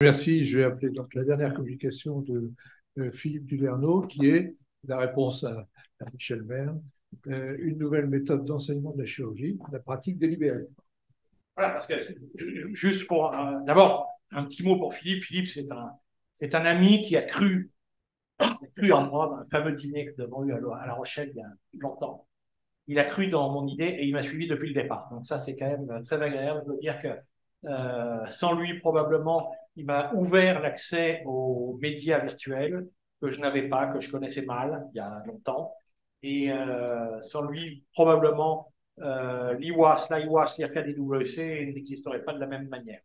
Merci. Je vais appeler donc la dernière communication de Philippe Duverneau, qui est la réponse à Michel Maire, une nouvelle méthode d'enseignement de la chirurgie, la pratique délibérée. Voilà, parce que juste pour d'abord un petit mot pour Philippe. Philippe, c'est un ami qui a cru en moi dans le fameux dîner que nous avons eu à La Rochelle il y a longtemps. Il a cru dans mon idée et il m'a suivi depuis le départ. Donc ça, c'est quand même très agréable. Je veux dire que sans lui, probablement, il m'a ouvert l'accès aux médias virtuels que je n'avais pas, que je connaissais mal il y a longtemps. Et sans lui, probablement, l'IWAS, l'IWAS, l'IRKDWC n'existerait pas de la même manière.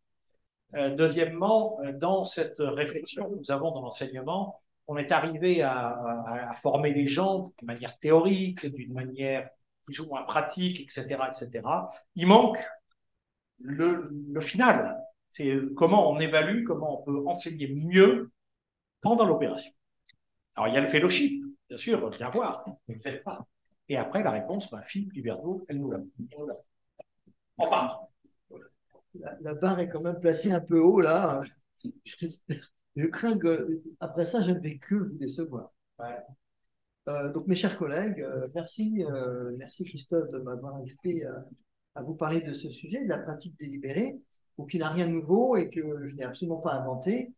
Deuxièmement, dans cette réflexion que nous avons dans l'enseignement, on est arrivé à former les gens d'une manière théorique, d'une manière plus ou moins pratique, etc., etc. Il manque le final. C'est comment on évalue, comment on peut enseigner mieux pendant l'opération. Alors, il y a le fellowship, bien sûr, bien voir, mais vous n'êtes pas. Et après, la réponse, Philippe Duverneau, elle nous l'a. Enfin, la barre est quand même placée un peu haut là. Je crains que après ça, je ne vais que vous décevoir. ouais. Donc mes chers collègues, merci Christophe de m'avoir invité à vous parler de ce sujet, de la pratique délibérée, qui n'a rien de nouveau et que je n'ai absolument pas inventé,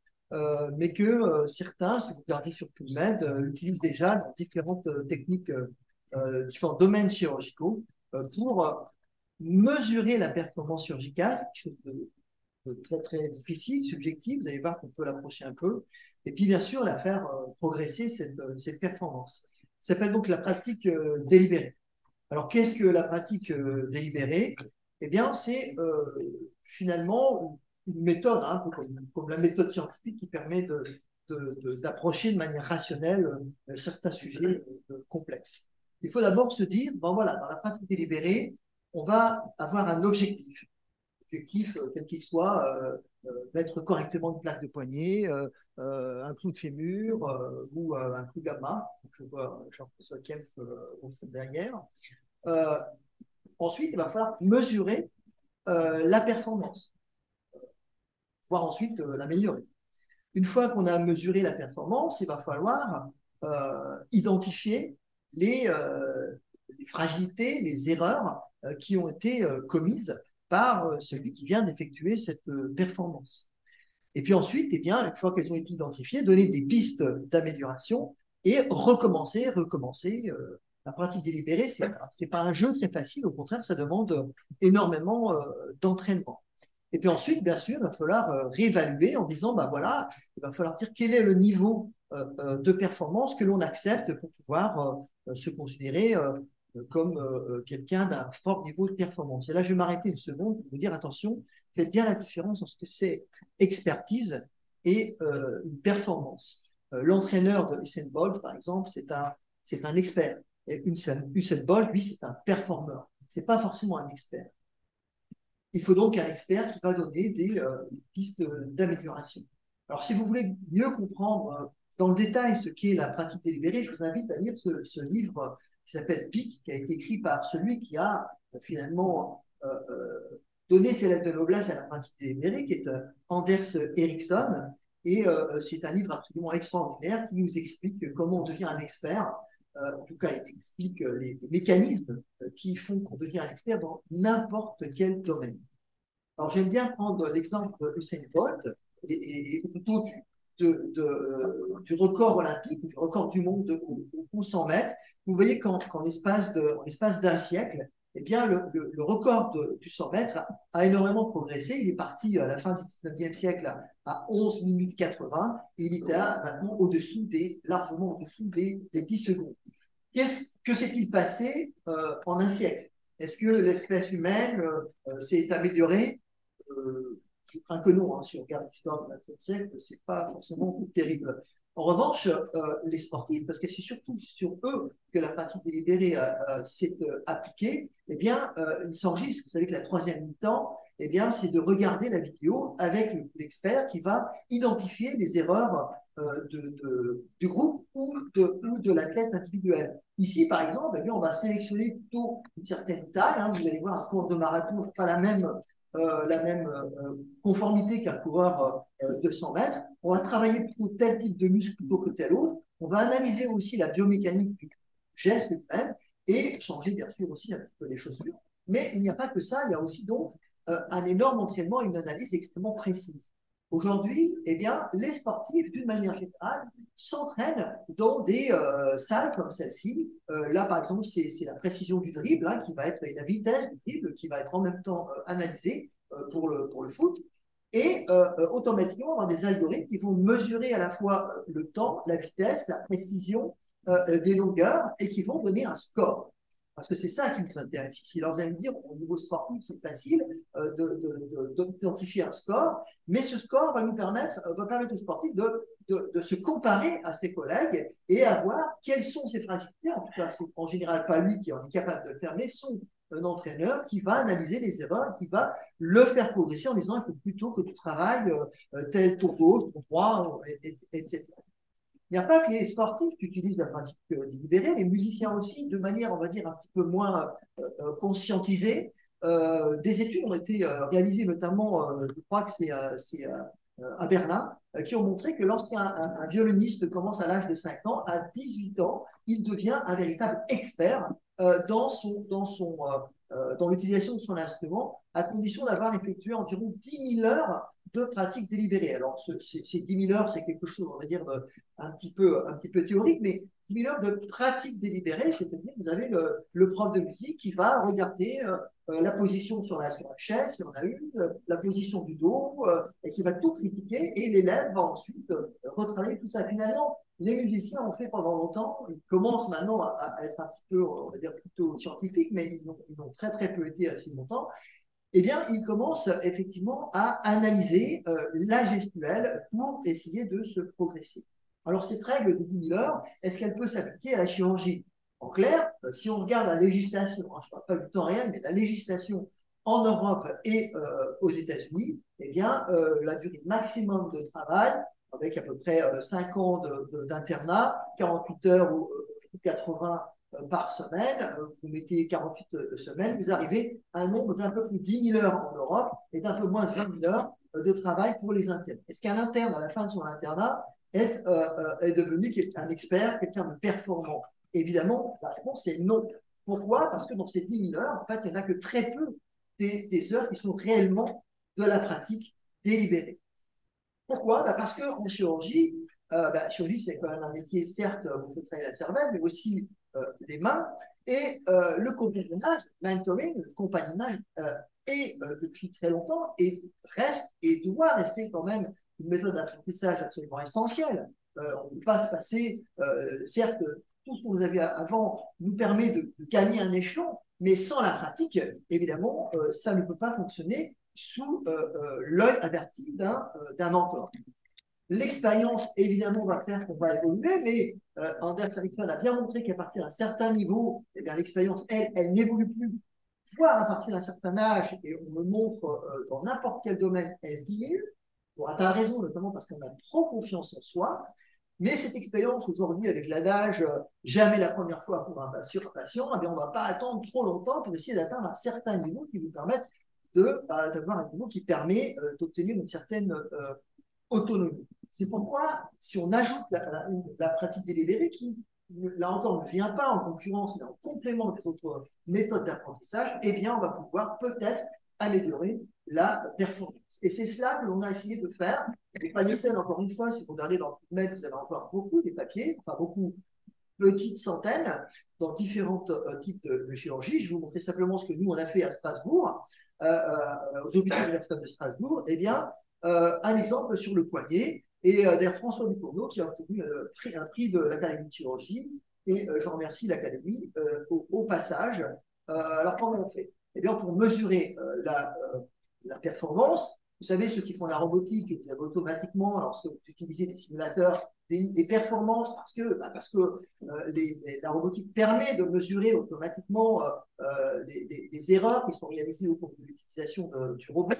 mais que certains, si vous regardez sur PubMed, utilisent déjà dans différentes techniques, différents domaines chirurgicaux pour mesurer la performance chirurgicale, c'est quelque chose de très très difficile, subjectif, vous allez voir qu'on peut l'approcher un peu, et puis bien sûr la faire progresser cette performance. Ça s'appelle donc la pratique délibérée. Alors qu'est-ce que la pratique délibérée? Eh bien c'est finalement une méthode, hein, un peu comme la méthode scientifique qui permet d'approcher de manière rationnelle certains sujets complexes. Il faut d'abord se dire, bon voilà, dans la pratique délibérée, on va avoir un objectif quel qu'il soit, mettre correctement une plaque de poignet, un clou de fémur ou un clou gamma. Je vois Jean-François Kempf au fond derrière. Euh, Ensuite, il va falloir mesurer la performance, voire ensuite l'améliorer. Une fois qu'on a mesuré la performance, il va falloir identifier les fragilités, les erreurs qui ont été commises par celui qui vient d'effectuer cette performance. Et puis ensuite, eh bien, une fois qu'elles ont été identifiées, donner des pistes d'amélioration et recommencer. La pratique délibérée, c'est pas un jeu très facile, au contraire, ça demande énormément d'entraînement. Et puis ensuite, bien sûr, il va falloir réévaluer en disant, ben voilà, il va falloir dire quel est le niveau de performance que l'on accepte pour pouvoir se considérer comme quelqu'un d'un fort niveau de performance. Et là, je vais m'arrêter une seconde pour vous dire, attention, faites bien la différence entre ce que c'est expertise et une performance. L'entraîneur de Usain Bolt, par exemple, c'est un expert. Et Usain Bolt, lui, c'est un performeur. C'est pas forcément un expert. Il faut donc un expert qui va donner des pistes d'amélioration. Alors, si vous voulez mieux comprendre dans le détail ce qu'est la pratique délibérée, je vous invite à lire ce livre qui s'appelle PIC, qui a été écrit par celui qui a finalement donné ses lettres de noblesse à la pratique délibérée, qui est Anders Ericsson. Et c'est un livre absolument extraordinaire qui nous explique comment on devient un expert. En tout cas, il explique les mécanismes qui font qu'on devient un expert dans n'importe quel domaine. Alors, j'aime bien prendre l'exemple de Usain Bolt et plutôt du record olympique, du record du monde au 100 mètres. Vous voyez qu'en l'espace d'un siècle, eh bien, le record du 100 mètres a énormément progressé. Il est parti à la fin du 19e siècle à 11 minutes 80 et il était maintenant largement au-dessous des 10 secondes. Que s'est-il passé en un siècle? Est-ce que l'espèce humaine s'est améliorée? Je crains que non. Hein, si on regarde l'histoire de la siècle, c'est pas forcément terrible. En revanche, les sportifs, parce que c'est surtout sur eux que la pratique délibérée s'est appliquée, eh bien, ils s'enregistrent. Vous savez que la troisième mi-temps, eh bien, c'est de regarder la vidéo avec l'expert qui va identifier les erreurs du groupe ou de l'athlète individuel. Ici, par exemple, eh bien, on va sélectionner plutôt une certaine taille. Hein, vous allez voir, un cours de marathon n'est pas la même la même conformité qu'un coureur de 100 mètres. On va travailler pour tel type de muscle plutôt que tel autre. On va analyser aussi la biomécanique du geste lui-même et changer bien sûr aussi un petit peu les chaussures. Mais il n'y a pas que ça, il y a aussi donc un énorme entraînement et une analyse extrêmement précise. Aujourd'hui, eh bien, les sportifs, d'une manière générale, s'entraînent dans des salles comme celle-ci. Là, par exemple, c'est la précision du dribble qui va être, et la vitesse du dribble qui va être en même temps analysée pour le foot. Et automatiquement, on va avoir des algorithmes qui vont mesurer à la fois le temps, la vitesse, la précision des longueurs et qui vont donner un score. Parce que c'est ça qui nous intéresse ici. Alors, vous allez me dire, au niveau sportif, c'est facile d'identifier un score, mais ce score va permettre aux sportifs de se comparer à ses collègues et à voir quelles sont ses fragilités. En tout cas, c'est en général pas lui qui en est capable de le faire, mais son entraîneur qui va analyser les erreurs et qui va le faire progresser en disant il faut plutôt que tu travailles tel tour gauche, tour droit, etc. Il n'y a pas que les sportifs qui utilisent la pratique délibérée, les musiciens aussi, de manière, on va dire, un petit peu moins conscientisée. Des études ont été réalisées, notamment, je crois que c'est à Berlin, qui ont montré que lorsqu'un violoniste commence à l'âge de 5 ans, à 18 ans, il devient un véritable expert dans l'utilisation de son instrument, à condition d'avoir effectué environ 10 000 heures de pratique délibérée. Alors, ces 10 000 heures, c'est quelque chose, on va dire, un petit peu théorique, mais 10 000 heures de pratique délibérée, c'est-à-dire que vous avez le prof de musique qui va regarder la position sur la chaise, si on a une, la position du dos, et qui va tout critiquer, et l'élève va ensuite retravailler tout ça. Finalement, les musiciens ont fait pendant longtemps, ils commencent maintenant à être un petit peu, on va dire, plutôt scientifiques, mais ils n'ont très très peu été assez longtemps. Eh bien, ils commencent effectivement à analyser la gestuelle pour essayer de se progresser. Alors, cette règle des 10 000 heures, est-ce qu'elle peut s'appliquer à la chirurgie? En clair, si on regarde la législation, je ne parle pas du temps réel, mais la législation en Europe et aux États-Unis, eh bien, la durée maximum de travail, avec à peu près 5 ans d'internat, 48 heures ou 80 par semaine, vous mettez 48 semaines, vous arrivez à un nombre d'un peu plus de 10 000 heures en Europe et d'un peu moins de 20 000 heures de travail pour les internes. Est-ce qu'un interne, à la fin de son internat, est devenu un expert, quelqu'un de performant? Évidemment, la réponse est non. Pourquoi? Parce que dans ces 10 000 heures, en fait, il n'y en a que très peu des heures qui sont réellement de la pratique délibérée. Pourquoi? Parce qu'en chirurgie, la chirurgie, c'est quand même un métier, certes, vous faites travailler la cervelle, mais aussi les mains. Et le compagnonnage, mentoring, le compagnonnage est depuis très longtemps et reste et doit rester quand même une méthode d'apprentissage absolument essentielle. On ne peut pas se passer, certes, tout ce que vous avez avant nous permet de gagner un échelon, mais sans la pratique, évidemment, ça ne peut pas fonctionner sous l'œil averti d'un mentor. L'expérience, évidemment, va faire qu'on va évoluer, mais Anders Ericsson a bien montré qu'à partir d'un certain niveau, eh bien, l'expérience, elle n'évolue plus, voire à partir d'un certain âge, et on le montre dans n'importe quel domaine, elle diminue, pour un tas de raisons, notamment parce qu'on a trop confiance en soi. Mais cette expérience aujourd'hui, avec l'adage jamais la première fois pour un patient, eh bien, on ne va pas attendre trop longtemps pour essayer d'atteindre un certain niveau qui nous permette d'avoir un niveau qui permet d'obtenir une certaine autonomie. C'est pourquoi, si on ajoute la pratique délibérée, qui, là encore, ne vient pas en concurrence, mais en complément des autres méthodes d'apprentissage, eh bien, on va pouvoir peut-être améliorer la performance. Et c'est cela que l'on a essayé de faire. Les paniers scènes, encore une fois, si vous regardez dans le mail, vous avez encore beaucoup des papiers, enfin beaucoup, petites centaines, dans différents types de chirurgie. Je vais vous montrer simplement ce que nous, on a fait à Strasbourg, aux hôpitaux universitaires de Strasbourg. Eh bien, un exemple sur le poignet, et d'ailleurs François Ducournau qui a obtenu un prix de l'Académie de chirurgie, et je remercie l'Académie au passage. Alors, comment on fait? Eh bien, pour mesurer la performance, vous savez, ceux qui font la robotique, vous avez automatiquement, lorsque vous utilisez des simulateurs, des performances, parce que la robotique permet de mesurer automatiquement des erreurs qui sont réalisées au cours de l'utilisation du robot,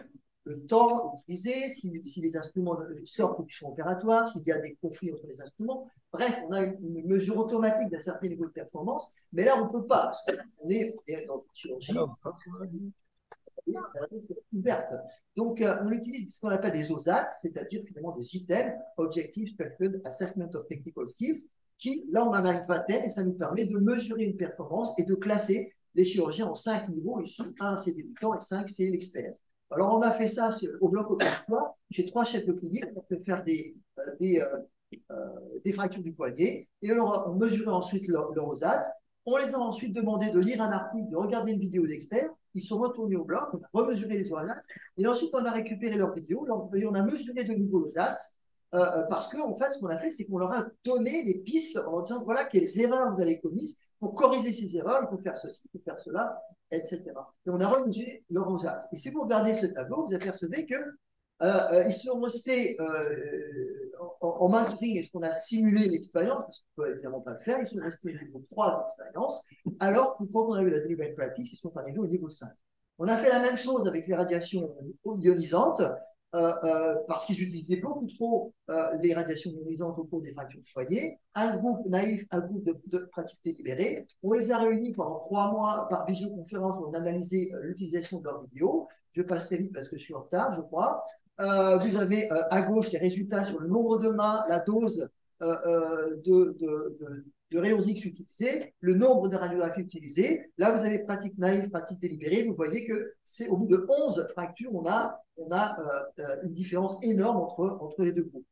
le temps utilisé, si les instruments sortent du champ opératoire, s'il y a des conflits entre les instruments. Bref, on a une mesure automatique d'un certain niveau de performance, mais là, on ne peut pas. On est dans une chirurgie. ouverte. Donc, on utilise ce qu'on appelle des OSAT, c'est-à-dire finalement des items, Objective Structured Assessment of Technical Skills, qui, là, on en a une vingtaine et ça nous permet de mesurer une performance et de classer les chirurgiens en 5 niveaux. Ici, 1, c'est débutant et 5, c'est l'expert. Alors, on a fait ça au bloc opératoire. J'ai 3 chefs de clinique pour faire des fractures du poignet et on mesurait ensuite leur OSAT. On les a ensuite demandé de lire un article, de regarder une vidéo d'expert. Ils sont retournés au bloc, on a remesuré les OSAT et ensuite on a récupéré leurs vidéos et on a mesuré de nouveau l'OSAT parce qu'en fait, ce qu'on a fait, c'est qu'on leur a donné des pistes en disant voilà quelles erreurs vous avez commises. Pour corriger ces erreurs, il faut faire ceci, il faut faire cela, etc. Et on a remesuré leur OSAT. Et si vous regardez ce tableau, vous apercevez que ils sont restés en mentoring, est-ce qu'on a simulé l'expérience, parce qu'on ne peut évidemment pas le faire, ils sont restés au niveau 3 d'expérience, alors que quand on a eu la delivery practice, ils sont arrivés au niveau 5. On a fait la même chose avec les radiations ionisantes, parce qu'ils utilisaient beaucoup trop les radiations ionisantes au cours des fractures de foyer. Un groupe naïf, un groupe de pratiques délibérées. On les a réunis pendant 3 mois par visioconférence où on analysait l'utilisation de leurs vidéos. Je passe très vite parce que je suis en retard, je crois. Vous avez à gauche les résultats sur le nombre de mains, la dose de rayons X utilisés, le nombre de radiographies utilisées. Là, vous avez pratique naïve, pratique délibérée. Vous voyez que c'est au bout de 11 fractures, on a une différence énorme entre les deux groupes.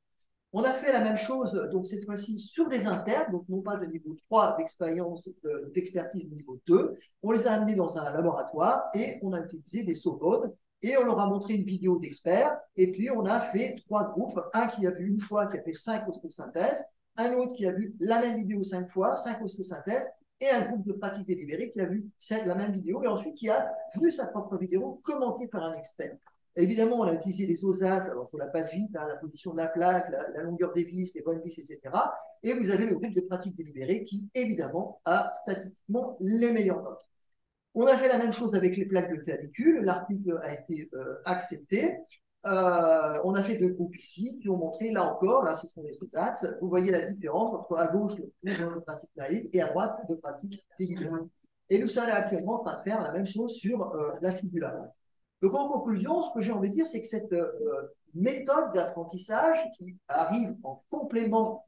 On a fait la même chose, donc cette fois-ci, sur des internes, donc non pas de niveau 3 d'expérience, d'expertise de niveau 2. On les a amenés dans un laboratoire et on a utilisé des Sobones et on leur a montré une vidéo d'experts. Et puis, on a fait 3 groupes. Un qui a vu une fois, qui a fait 5 osteosynthèses. Un autre qui a vu la même vidéo 5 fois, 5 osteosynthèses. Et un groupe de pratique délibérée qui a vu la même vidéo et ensuite qui a vu sa propre vidéo commentée par un expert. Évidemment, on a utilisé les OSAT, alors pour la passe vite, la position de la plaque, la longueur des vis, les bonnes vis, etc. Et vous avez le groupe de pratique délibérée qui, évidemment, a statistiquement les meilleures notes. On a fait la même chose avec les plaques de clavicule. L'article a été accepté. On a fait 2 groupes ici qui ont montré, là encore, là ce sont les OSAT. Vous voyez la différence entre à gauche le groupe de pratique naïve et à droite de pratique délibérée. Et nous sommes actuellement en train de faire la même chose sur la fibula. Donc, en conclusion, ce que j'ai envie de dire, c'est que cette méthode d'apprentissage qui arrive en complément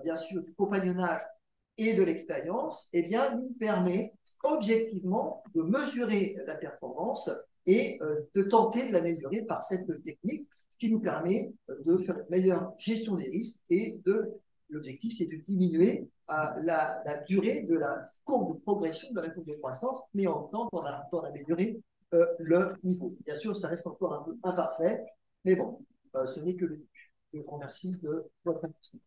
bien sûr, du compagnonnage et de l'expérience, eh bien, nous permet objectivement de mesurer la performance et de tenter de l'améliorer par cette technique, ce qui nous permet de faire une meilleure gestion des risques et l'objectif, c'est de diminuer la durée de la courbe de progression de la courbe de croissance, mais en même temps d'améliorer le niveau. Bien sûr, ça reste encore un peu imparfait, mais bon, ce n'est que le début. Je vous remercie de votre attention.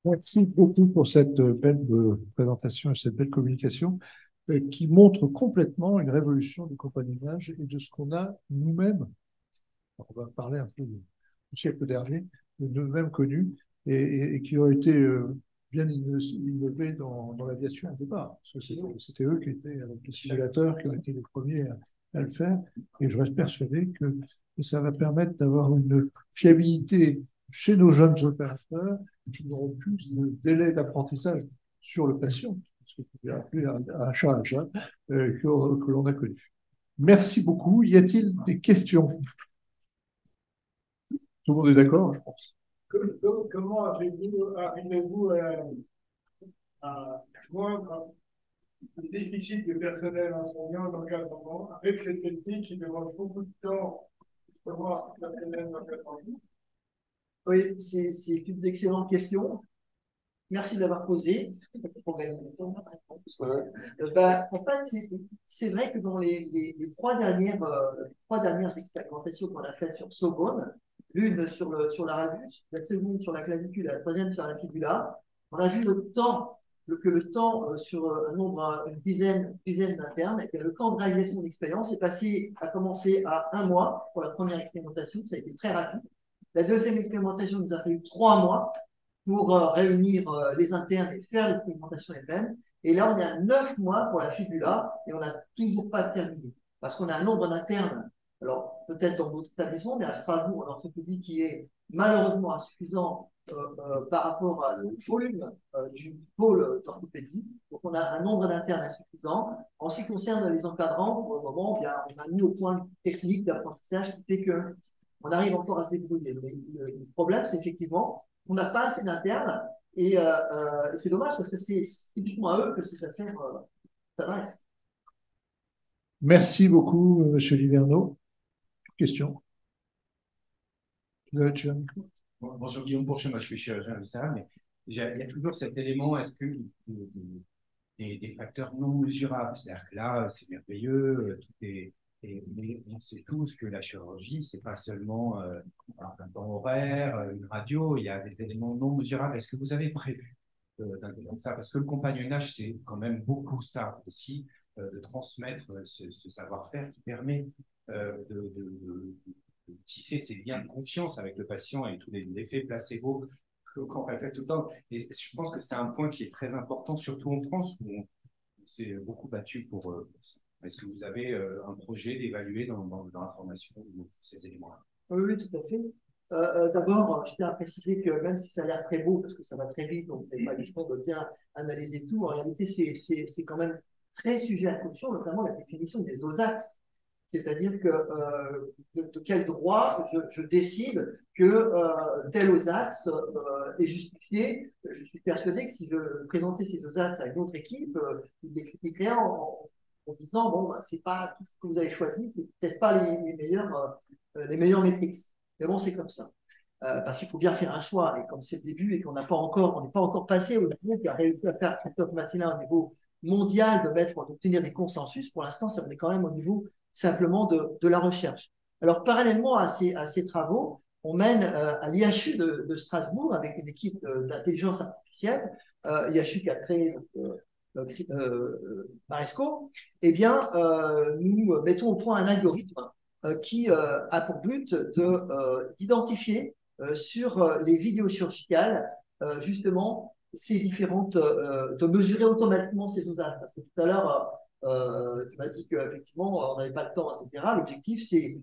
Merci beaucoup pour cette belle présentation et cette belle communication qui montre complètement une révolution du compagnonnage et de ce qu'on a nous-mêmes, on va parler un peu du siècle dernier, de nous-mêmes connus et qui ont été bien innovés dans l'aviation au départ. C'était eux qui étaient avec les simulateurs, qui ont été les premiers à le faire. Et je reste persuadé que ça va permettre d'avoir une fiabilité chez nos jeunes opérateurs qui n'auront plus de délai d'apprentissage sur le patient, ce qu'on peut appeler un chat que l'on a connu. Merci beaucoup. Y a-t-il des questions? Tout le monde est d'accord, je pense. Comment arrivez-vous à joindre le déficit de personnel enseignant d'encadrement avec cette technique qui demande beaucoup de temps pour avoir le personnel d'encadrement? Oui, c'est une excellente question. Merci de l'avoir posée. En fait, c'est vrai que dans les 3 dernières expérimentations qu'on a faites sur Sorbonne, l'une sur la radius, la seconde sur la clavicule, la troisième sur la fibula, on a vu que le temps sur un nombre, une dizaine d'internes, et le temps de réalisation d'expérience a commencé à 1 mois pour la première expérimentation, ça a été très rapide. La deuxième expérimentation nous a fallu 3 mois pour réunir les internes et faire l'expérimentation elle-même. Et là, on est à 9 mois pour la fibula et on n'a toujours pas terminé. Parce qu'on a un nombre d'internes Alors, peut-être dans d'autres établissements, mais à Strasbourg, un orthopédie qui est malheureusement insuffisant par rapport au volume du pôle d'orthopédie. Donc, on a un nombre d'internes insuffisant. En ce qui concerne les encadrants, pour le moment, bien, on a mis au point une technique d'apprentissage qui fait qu'on arrive encore à se débrouiller. Mais le problème, c'est effectivement qu'on n'a pas assez d'internes et c'est dommage parce que c'est typiquement à eux que cette affaire s'adresse. Merci beaucoup, Monsieur Liverneau. Question. Tu as un micro? Bonjour Guillaume Bourget, moi je suis chirurgien viscéral, mais il y a toujours cet élément, est-ce que des facteurs non mesurables, c'est-à-dire que là, c'est merveilleux, mais on sait tous que la chirurgie, c'est pas seulement un temps horaire, une radio, il y a des éléments non mesurables. Est-ce que vous avez prévu d'intégrer ça? Parce que le compagnonnage, c'est quand même beaucoup ça aussi, de transmettre ce savoir-faire qui permet de tisser ces liens de confiance avec le patient et tous les effets placebo qu'on répète tout le temps. Et je pense que c'est un point qui est très important, surtout en France, où on s'est beaucoup battu pour ça. Est-ce que vous avez un projet d'évaluer dans la formation ces éléments-là? Oui, oui, tout à fait. D'abord, je tiens à préciser que même si ça a l'air très beau, parce que ça va très vite, donc vous n'avez pas le temps de bien analyser tout, en réalité, c'est quand même très sujet à caution, notamment la définition des OSAT. C'est-à-dire que de quel droit je décide que tel OSAT est justifié. Je suis persuadé que si je présentais ces OSAT à une autre équipe, ils les critiqueraient en disant bon, ben, c'est pas tout ce que vous avez choisi, c'est peut-être pas les meilleurs métriques. Mais bon, c'est comme ça. Parce qu'il faut bien faire un choix. Et comme c'est le début et qu'on n'est pas encore passé au niveau qui a réussi à faire Christophe Matina au niveau mondial d'obtenir des consensus, pour l'instant, ça en est quand même au niveau simplement de la recherche. Alors, parallèlement à ces travaux, on mène à l'IHU de Strasbourg avec une équipe d'intelligence artificielle, IHU qui a créé Maresco, eh bien, nous mettons au point un algorithme qui a pour but d'identifier sur les vidéos chirurgicales, justement, ces différentes, de mesurer automatiquement ces dosages. Parce que tout à l'heure, tu m'as dit qu'effectivement, on n'avait pas le temps, etc. L'objectif, c'est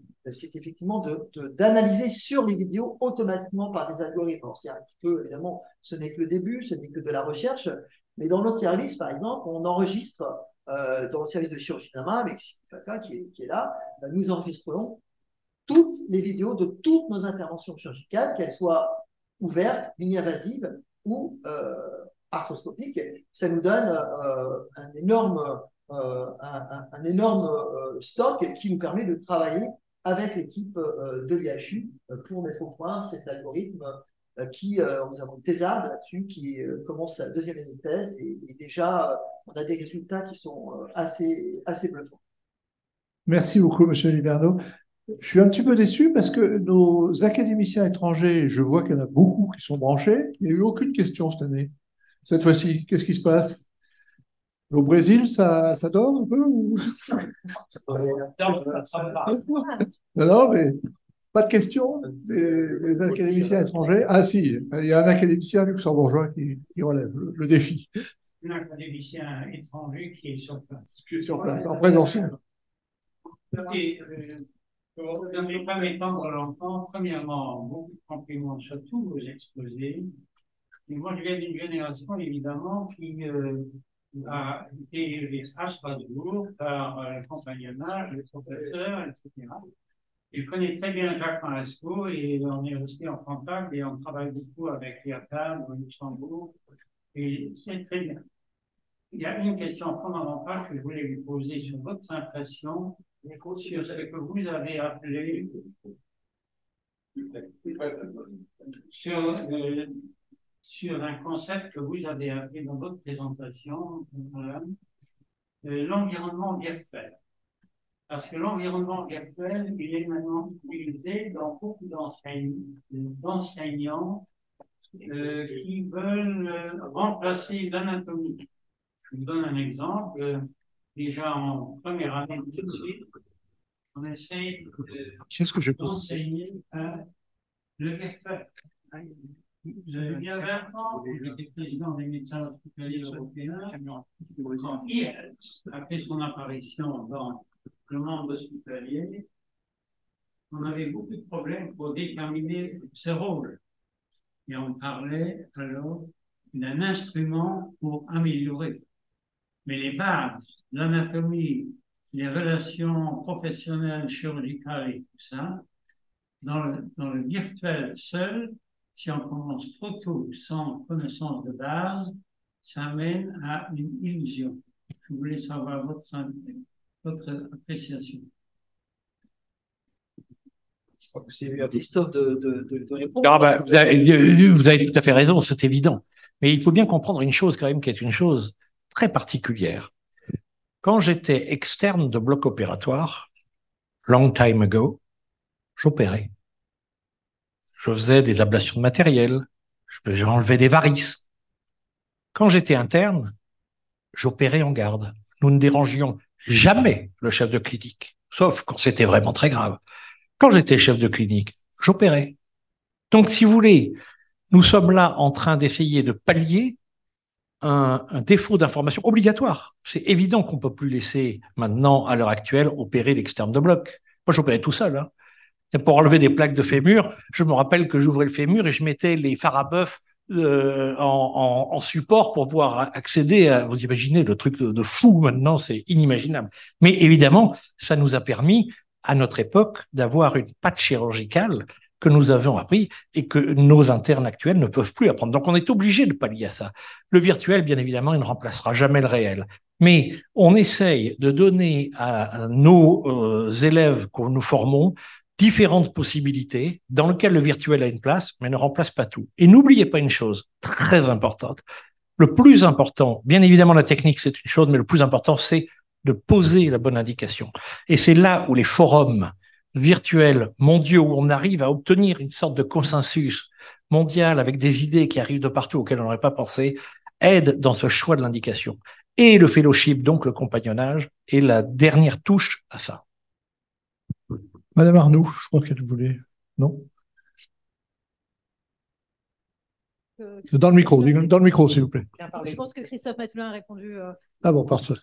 effectivement d'analyser sur les vidéos automatiquement par des algorithmes. Alors, c'est un petit peu, évidemment, ce n'est que le début, ce n'est que de la recherche, mais dans notre service, par exemple, on enregistre dans le service de chirurgie de la main, avec Sifaka qui est là, nous enregistrons toutes les vidéos de toutes nos interventions chirurgicales, qu'elles soient ouvertes, mini-invasives ou arthroscopiques. Ça nous donne un énorme stock qui nous permet de travailler avec l'équipe de l'IHU pour mettre au point cet algorithme qui, nous avons une thésarde là-dessus qui commence sa deuxième année de thèse et déjà on a des résultats qui sont assez bluffants. Merci beaucoup, Monsieur Liverneau. Je suis un petit peu déçu parce que nos académiciens étrangers, je vois qu'il y en a beaucoup qui sont branchés. Il n'y a eu aucune question cette année. Cette fois-ci, qu'est-ce qui se passe? Au Brésil, ça dort un peu ou... Non, mais pas de questions des académiciens étrangers. Ah si, il y a un académicien luxembourgeois qui relève le défi. Un académicien étranger qui est sur place. Qui est sur place, en présentiel. Okay, je ne vais pas m'étendre longtemps. Premièrement, beaucoup de compliments sur tous vos exposés. Et moi, je viens d'une génération, évidemment, qui a été élevée à Strasbourg par le compagnonnage, les professeurs, etc. Je connais très bien Jacques Maresco et on est aussi en contact et on travaille beaucoup avec l'IRCAD au Luxembourg et c'est très bien. Il y a une question fondamentale que je voulais lui poser sur votre impression sur ce que vous avez appelé sur un concept que vous avez appelé dans votre présentation, l'environnement virtuel. Parce que l'environnement virtuel, il est maintenant utilisé dans beaucoup d'enseignants qui veulent remplacer l'anatomie. Je vous donne un exemple. Déjà en première année de médecine, on essaye d'enseigner le virtuel. Il y a 20 ans, j'étais président des médecins hospitaliers européens. Quand IELTS a fait son apparition dans le monde hospitalier, on avait beaucoup de problèmes pour déterminer ce rôle. Et on parlait alors d'un instrument pour améliorer. Mais les bases, l'anatomie, les relations professionnelles, chirurgicales et tout ça, dans le virtuel seul, si on commence trop tôt sans connaissance de base, ça mène à une illusion. Je voulais savoir votre appréciation. Je crois que c'est à Christophe de répondre. Ah bah, vous avez tout à fait raison, c'est évident. Mais il faut bien comprendre une chose quand même qui est une chose très particulière. Quand j'étais externe de bloc opératoire, long time ago, j'opérais. Je faisais des ablations de matériel, j'enlevais des varices. Quand j'étais interne, j'opérais en garde. Nous ne dérangions jamais le chef de clinique, sauf quand c'était vraiment très grave. Quand j'étais chef de clinique, j'opérais. Donc, si vous voulez, nous sommes là en train d'essayer de pallier un défaut d'information obligatoire. C'est évident qu'on ne peut plus laisser maintenant, à l'heure actuelle, opérer l'externe de bloc. Moi, j'opérais tout seul. Hein. Et pour enlever des plaques de fémur, je me rappelle que j'ouvrais le fémur et je mettais les phares à bœuf en support pour pouvoir accéder à... Vous imaginez, le truc de fou maintenant, c'est inimaginable. Mais évidemment, ça nous a permis, à notre époque, d'avoir une patte chirurgicale que nous avons appris et que nos internes actuels ne peuvent plus apprendre. Donc, on est obligé de pallier à ça. Le virtuel, bien évidemment, il ne remplacera jamais le réel. Mais on essaye de donner à nos élèves que nous formons différentes possibilités dans lesquelles le virtuel a une place, mais ne remplace pas tout. Et n'oubliez pas une chose très importante. Le plus important, bien évidemment, la technique, c'est une chose, mais le plus important, c'est de poser la bonne indication. Et c'est là où les forums virtuels mondiaux, où on arrive à obtenir une sorte de consensus mondial avec des idées qui arrivent de partout auxquelles on n'aurait pas pensé, aident dans ce choix de l'indication. Et le fellowship, donc le compagnonnage, est la dernière touche à ça. Madame Arnoux, je crois qu'elle voulait. Non? Dans le micro, s'il vous plaît. Je pense que Christophe Matulin a répondu. Ah bon, parfait.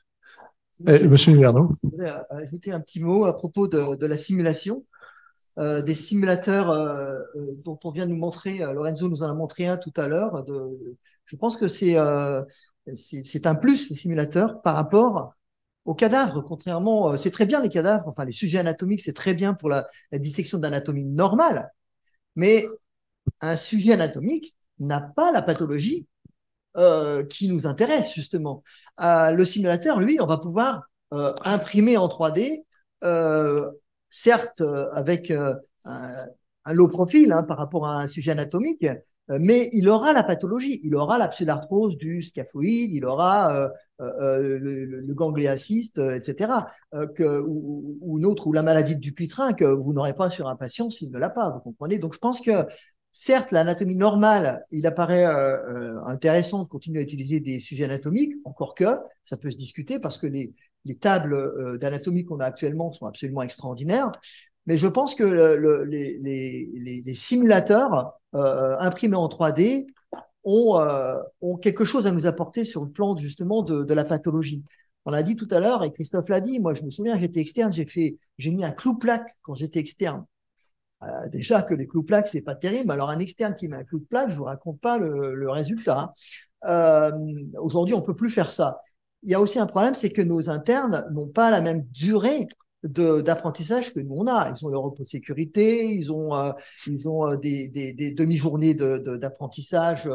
Monsieur Arnoux. Je voudrais ajouter un petit mot à propos de la simulation. Des simulateurs dont on vient de nous montrer, Lorenzo nous en a montré un tout à l'heure. Je pense que c'est un plus, les simulateurs, par rapport aux cadavres. Contrairement, c'est très bien les cadavres, enfin les sujets anatomiques, c'est très bien pour la dissection d'anatomie normale, mais un sujet anatomique n'a pas la pathologie qui nous intéresse justement. Le simulateur, lui, on va pouvoir imprimer en 3D, certes avec un low profil par rapport à un sujet anatomique, mais il aura la pathologie, il aura la pseudarthrose du scaphoïde, il aura le gangliacyste, etc., ou une autre, ou la maladie de Dupuytren que vous n'aurez pas sur un patient s'il ne l'a pas, vous comprenez? Donc je pense que certes, l'anatomie normale, il apparaît intéressant de continuer à utiliser des sujets anatomiques, encore que ça peut se discuter parce que les tables d'anatomie qu'on a actuellement sont absolument extraordinaires. Mais je pense que les simulateurs imprimés en 3D ont quelque chose à nous apporter sur le plan justement de la pathologie. On l'a dit tout à l'heure et Christophe l'a dit, moi je me souviens, j'étais externe, j'ai mis un clou-plaque quand j'étais externe. Déjà que les clous-plaques, c'est pas terrible. Alors, un externe qui met un clou de plaque, je vous raconte pas le résultat. Aujourd'hui, on peut plus faire ça. Il y a aussi un problème, c'est que nos internes n'ont pas la même durée d'apprentissage que nous on a. Ils ont leur repos de sécurité, ils ont des demi-journées d'apprentissage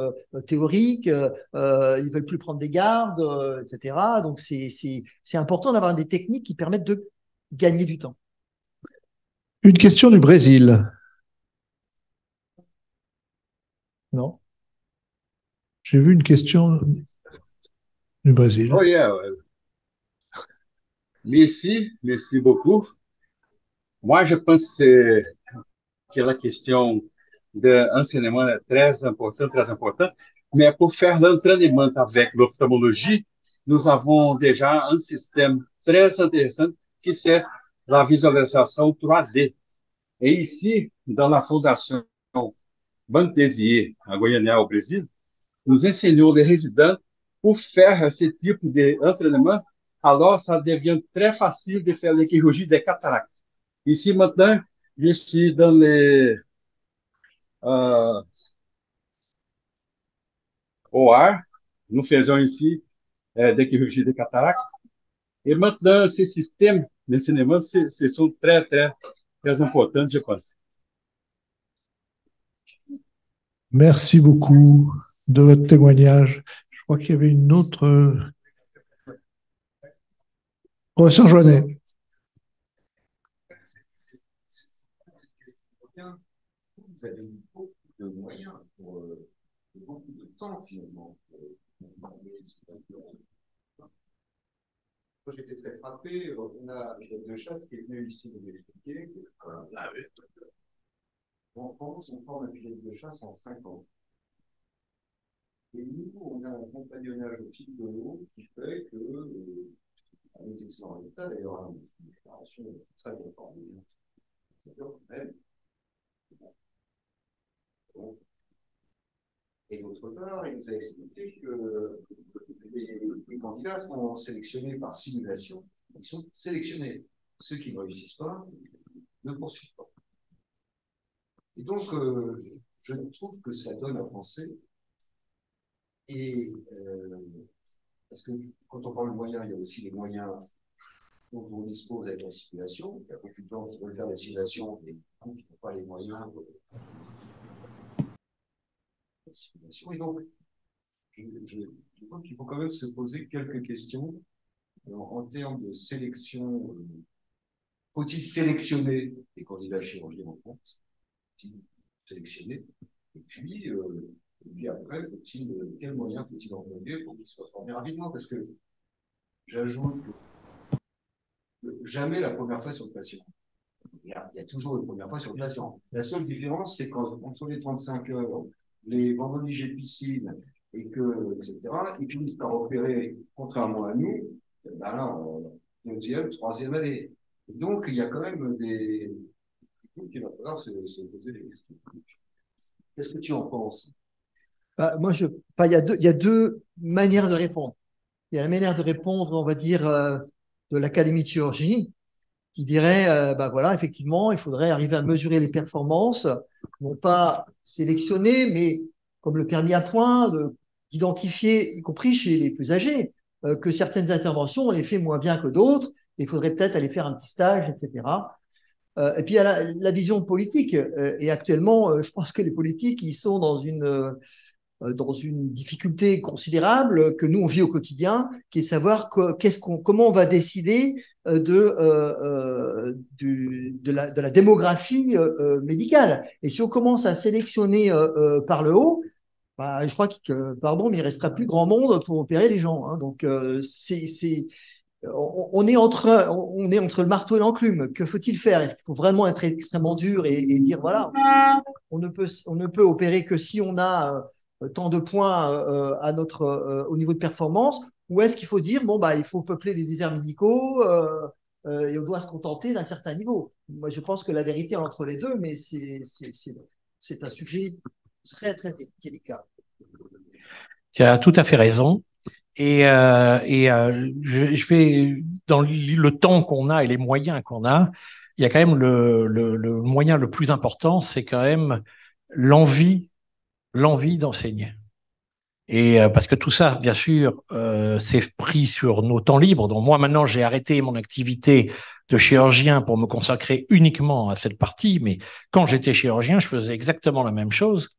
théorique, ils veulent plus prendre des gardes, etc. Donc, c'est important d'avoir des techniques qui permettent de gagner du temps. Une question du Brésil. Non. J'ai vu une question du Brésil. Oh yeah. Merci beaucoup. Moi, je pense que la question d'enseignement est très importante. Mais pour faire l'entraînement avec l'ophtalmologie, nous avons déjà un système très intéressant qui c'est la visualisation 3D. Et ici, dans la Fondation Bantésier, à Goiânia, au Brésil, nous enseignons les résidents pour faire ce type d'entraînement. Alors, ça devient très facile de faire la chirurgie des cataractes. Ici, maintenant, je suis dans les OAR, nous faisons ici des chirurgies de cataracte. Et maintenant, ces systèmes d'enseignement, ce sont très, très, très importants, je pense. Merci beaucoup de votre témoignage. Je crois qu'il y avait une autre. Professeur Joannet. Vous avez eu beaucoup de moyens pour beaucoup de temps finalement. Moi j'étais très frappé. On a De Chasse qui est venu ici nous expliquer qu'en France on forme un pilote de chasse en 5 ans. Et nous, on a un compagnonnage au fil de l'eau qui fait que, avec d'excellents résultats, d'ailleurs, une déclaration très bien formée. Même. Et d'autre part, il nous a expliqué que les candidats sont sélectionnés par simulation. Ils sont sélectionnés. Ceux qui ne réussissent pas ne poursuivent pas. Et donc, je trouve que ça donne à penser. Et parce que quand on parle de moyens, il y a aussi les moyens dont on dispose avec la simulation. Il y a beaucoup de gens qui veulent faire la simulation et qui n'ont pas les moyens de la simulation. Et donc, je crois qu'il faut quand même se poser quelques questions en termes de sélection. Faut-il sélectionner les candidats chirurgiens en France? Faut-il sélectionner? Et puis après, quels moyens faut-il employer pour qu'ils soient formés rapidement? Parce que j'ajoute que jamais la première fois sur le patient. Il y a toujours une première fois sur le patient. La seule différence, c'est quand on fait les 35 heures, les vendredis j'ai piscine, et que, etc., ils finissent par opérer, contrairement à nous, ben là, deuxième, troisième année. Donc, il y a quand même des... Il va falloir se poser des questions. Qu'est-ce que tu en penses? Il y a deux manières de répondre. Il y a la manière de répondre, on va dire, de l'Académie de chirurgie, qui dirait, voilà, effectivement, il faudrait arriver à mesurer les performances, non pas sélectionner, mais comme le permis à point, d'identifier, y compris chez les plus âgés, que certaines interventions, on les fait moins bien que d'autres, il faudrait peut-être aller faire un petit stage, etc. Et puis il y a la vision politique. Et actuellement, je pense que les politiques, ils sont dans une difficulté considérable que nous, on vit au quotidien, qui est de savoir comment on va décider de la démographie médicale. Et si on commence à sélectionner par le haut, je crois pardon, mais il ne restera plus grand monde pour opérer les gens. Hein. Donc, on est entre le marteau et l'enclume. Que faut-il faire? Est-ce qu'il faut vraiment être extrêmement dur et dire, voilà, on ne peut opérer que si on a tant de points au niveau de performance, ou est-ce qu'il faut dire, il faut peupler les déserts médicaux et on doit se contenter d'un certain niveau? Moi, je pense que la vérité est entre les deux, mais c'est un sujet très, très délicat. Tu as tout à fait raison. Je vais, dans le temps qu'on a et les moyens qu'on a, il y a quand même le moyen le plus important, c'est quand même l'envie d'enseigner. Et parce que tout ça, bien sûr, c'est pris sur nos temps libres. Donc moi, maintenant, j'ai arrêté mon activité de chirurgien pour me consacrer uniquement à cette partie. Mais quand j'étais chirurgien, je faisais exactement la même chose,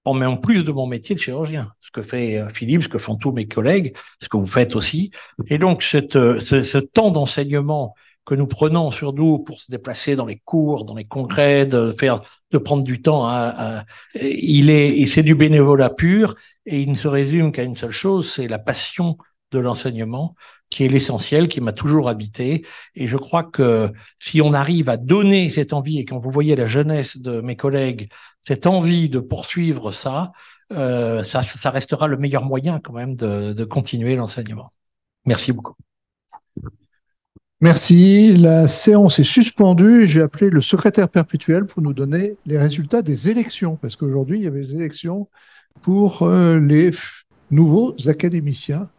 en plus de mon métier de chirurgien. Ce que fait Philippe, ce que font tous mes collègues, ce que vous faites aussi. Et donc, ce temps d'enseignement que nous prenons sur nous pour se déplacer dans les cours, dans les congrès, de prendre du temps, c'est du bénévolat pur, et il ne se résume qu'à une seule chose, c'est la passion de l'enseignement, qui est l'essentiel, qui m'a toujours habité. Et je crois que si on arrive à donner cette envie, et quand vous voyez la jeunesse de mes collègues, cette envie de poursuivre ça, ça restera le meilleur moyen quand même de continuer l'enseignement. Merci beaucoup. Merci. La séance est suspendue et j'ai appelé le secrétaire perpétuel pour nous donner les résultats des élections, parce qu'aujourd'hui, il y avait des élections pour les nouveaux académiciens.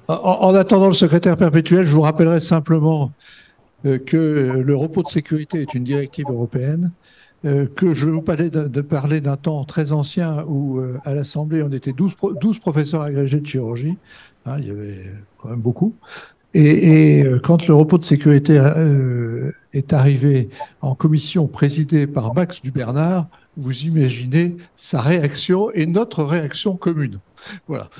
En attendant le secrétaire perpétuel, je vous rappellerai simplement que le repos de sécurité est une directive européenne, que je vous parlais de parler d'un temps très ancien où à l'Assemblée on était 12 professeurs agrégés de chirurgie, hein, il y avait quand même beaucoup, et quand le repos de sécurité est arrivé en commission présidée par Max Dubernard, vous imaginez sa réaction et notre réaction commune. Voilà.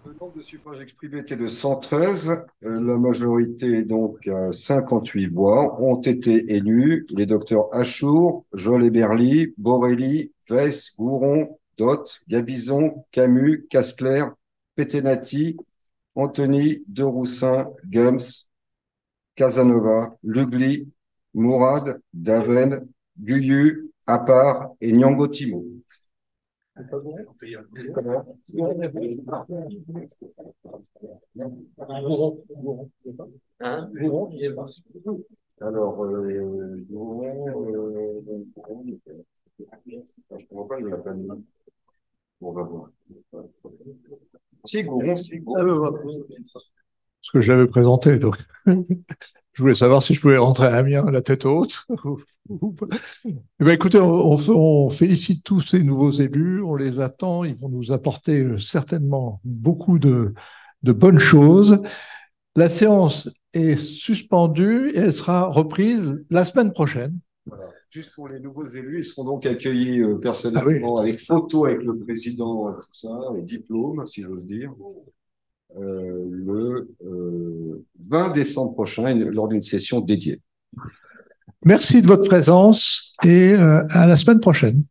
Le nombre de suffrages exprimés était de 113. La majorité, donc 58 voix, ont été élus les docteurs Achour, Joly-Berly, Borelli, Weiss, Gouron, Dott, Gabizon, Camus, Cascler, Petenati, Anthony, De Roussin, Gums, Casanova, Lugli, Mourad, Daven, Guyu, Appar et Nyangotimo. Alors, je comprends pas, il n'y a pas de nom. Bon, on va voir. Si, Gouron, si, Gouron. Ce que je l'avais présenté, donc je voulais savoir si je pouvais rentrer à Amiens la tête haute. Eh bien, écoutez, on félicite tous ces nouveaux élus, on les attend, ils vont nous apporter certainement beaucoup de bonnes choses. La séance est suspendue et elle sera reprise la semaine prochaine. Voilà. Juste pour les nouveaux élus, ils seront donc accueillis personnellement avec photo avec le président, tout ça, et diplôme, si j'ose dire, le 20 décembre prochain, lors d'une session dédiée. Merci de votre présence et à la semaine prochaine.